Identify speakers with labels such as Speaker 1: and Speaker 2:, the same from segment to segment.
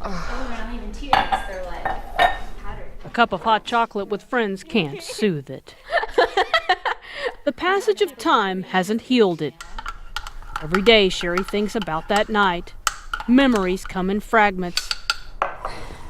Speaker 1: Oh, they're not even tears. They're like powdered.
Speaker 2: A cup of hot chocolate with friends can't soothe it. The passage of time hasn't healed it. Every day, Sherry thinks about that night. Memories come in fragments.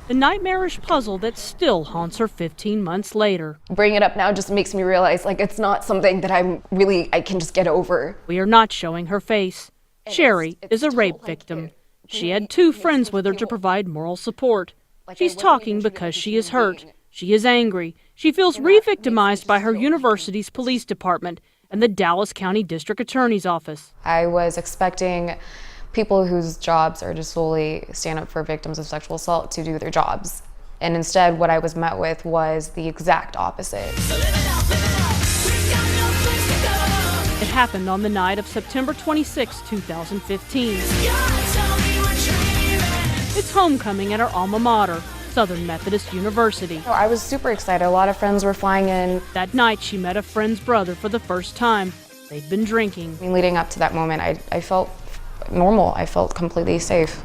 Speaker 2: The nightmarish puzzle that still haunts her 15 months later.
Speaker 3: Bringing it up now just makes me realize, like, it's not something that I can just get over.
Speaker 2: We are not showing her face. Sherry is a rape victim. She had 2 friends with her to provide moral support. She's talking because she is hurt. She is angry. She feels re-victimized by her university's police department and the Dallas County District Attorney's Office.
Speaker 3: I was expecting people whose jobs are to solely stand up for victims of sexual assault to do their jobs. And instead, what I was met with was the exact opposite.
Speaker 2: It happened on the night of September 26, 2015. It's homecoming at her alma mater, Southern Methodist University.
Speaker 3: I was super excited. A lot of friends were flying in.
Speaker 2: That night, she met a friend's brother for the first time. They'd been drinking.
Speaker 3: I mean, leading up to that moment, I felt normal. I felt completely safe.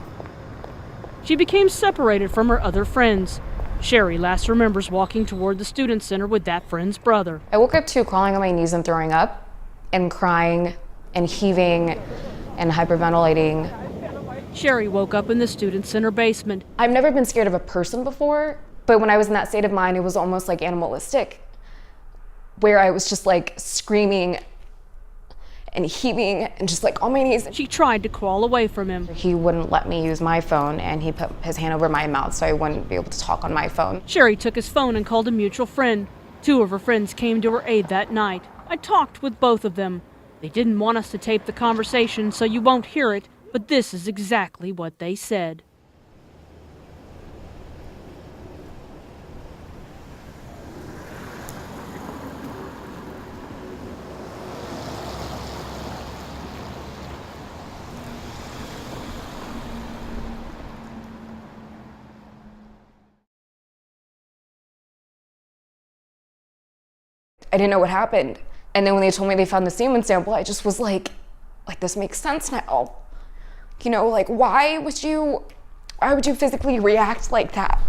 Speaker 2: She became separated from her other friends. Sherry last remembers walking toward the student center with that friend's brother.
Speaker 3: I woke up to crawling on my knees and throwing up and crying and heaving and hyperventilating.
Speaker 2: Sherry woke up in the student center basement.
Speaker 3: I've never been scared of a person before, but when I was in that state of mind, it was almost like animalistic, where I was just like screaming and heaving and just like on my knees.
Speaker 2: She tried to crawl away from him.
Speaker 3: He wouldn't let me use my phone, and he put his hand over my mouth so I wouldn't be able to talk on my phone.
Speaker 2: Sherry took his phone and called a mutual friend. 2 of her friends came to her aid that night. I talked with both of them. They didn't want us to tape the conversation, so you won't hear it, but this is exactly what they said.
Speaker 3: I didn't know what happened. And then when they told me they found the semen sample, I just was like, this makes sense now. You know, like, why would you physically react like that?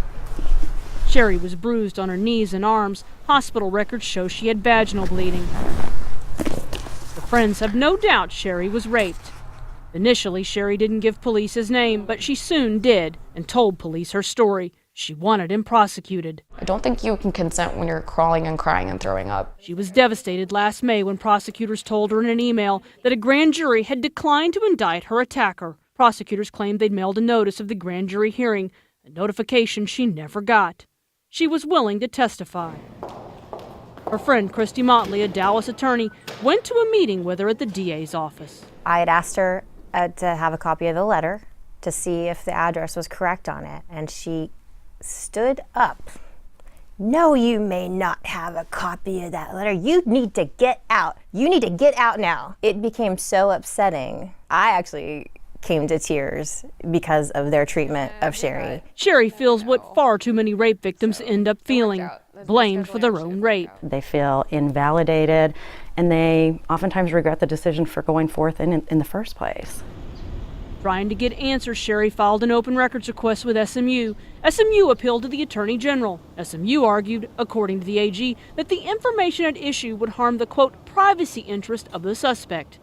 Speaker 2: Sherry was bruised on her knees and arms. Hospital records show she had vaginal bleeding. The friends have no doubt Sherry was raped. Initially, Sherry didn't give police his name, but she soon did and told police her story. She wanted him prosecuted.
Speaker 3: I don't think you can consent when you're crawling and crying and throwing up.
Speaker 2: She was devastated last May when prosecutors told her in an email that a grand jury had declined to indict her attacker. Prosecutors claimed they'd mailed a notice of the grand jury hearing, a notification she never got. She was willing to testify. Her friend Christy Motley, a Dallas attorney, went to a meeting with her at the DA's office.
Speaker 4: I had asked her to have a copy of the letter to see if the address was correct on it, and she stood up. No, you may not have a copy of that letter. You need to get out. You need to get out now. It became so upsetting. I actually came to tears because of their treatment of Sherry.
Speaker 2: Sherry feels what far too many rape victims end up feeling, blamed for their own rape.
Speaker 5: They feel invalidated, and they oftentimes regret the decision for going forth in the first place.
Speaker 2: Trying to get answers, Sherry filed an open records request with SMU. SMU appealed to the Attorney General. SMU argued, according to the AG, that the information at issue would harm the, quote, privacy interest of the suspect.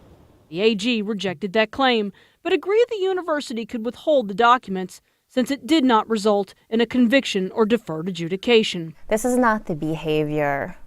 Speaker 2: The AG rejected that claim, but agreed the university could withhold the documents since it did not result in a conviction or deferred adjudication.
Speaker 4: This is not the behavior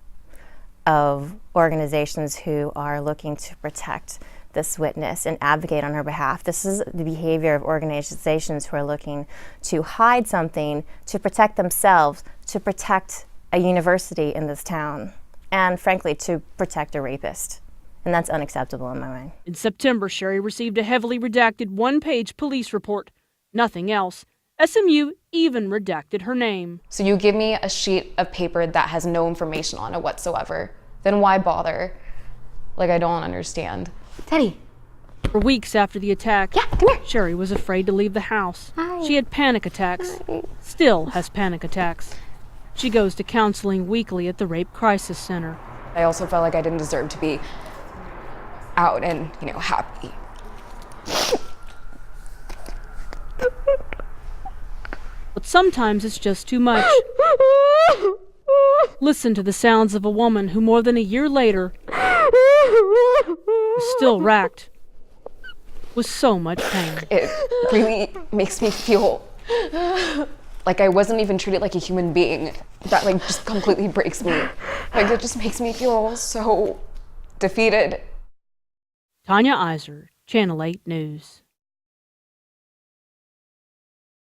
Speaker 4: of organizations who are looking to protect this witness and advocate on her behalf. This is the behavior of organizations who are looking to hide something, to protect themselves, to protect a university in this town, and frankly, to protect a rapist. And that's unacceptable in my mind.
Speaker 2: In September, Sherry received a heavily redacted one-page police report. Nothing else. SMU even redacted her name.
Speaker 3: So you give me a sheet of paper that has no information on it whatsoever, then why bother? Like, I don't understand.
Speaker 4: Teddy.
Speaker 2: For weeks after the attack,
Speaker 4: Yeah, come here.
Speaker 2: Sherry was afraid to leave the house.
Speaker 4: Hi.
Speaker 2: She had panic attacks.
Speaker 4: Hi.
Speaker 2: Still has panic attacks. She goes to counseling weekly at the Rape Crisis Center.
Speaker 3: I also felt like I didn't deserve to be out and, happy.
Speaker 2: but sometimes it's just too much. Listen to the sounds of a woman who more than a year later is still racked with so much pain.
Speaker 3: It really makes me feel like I wasn't even treated like a human being. That like just completely breaks me. Like it just makes me feel so defeated.
Speaker 2: Tanya Iser, Channel 8 News.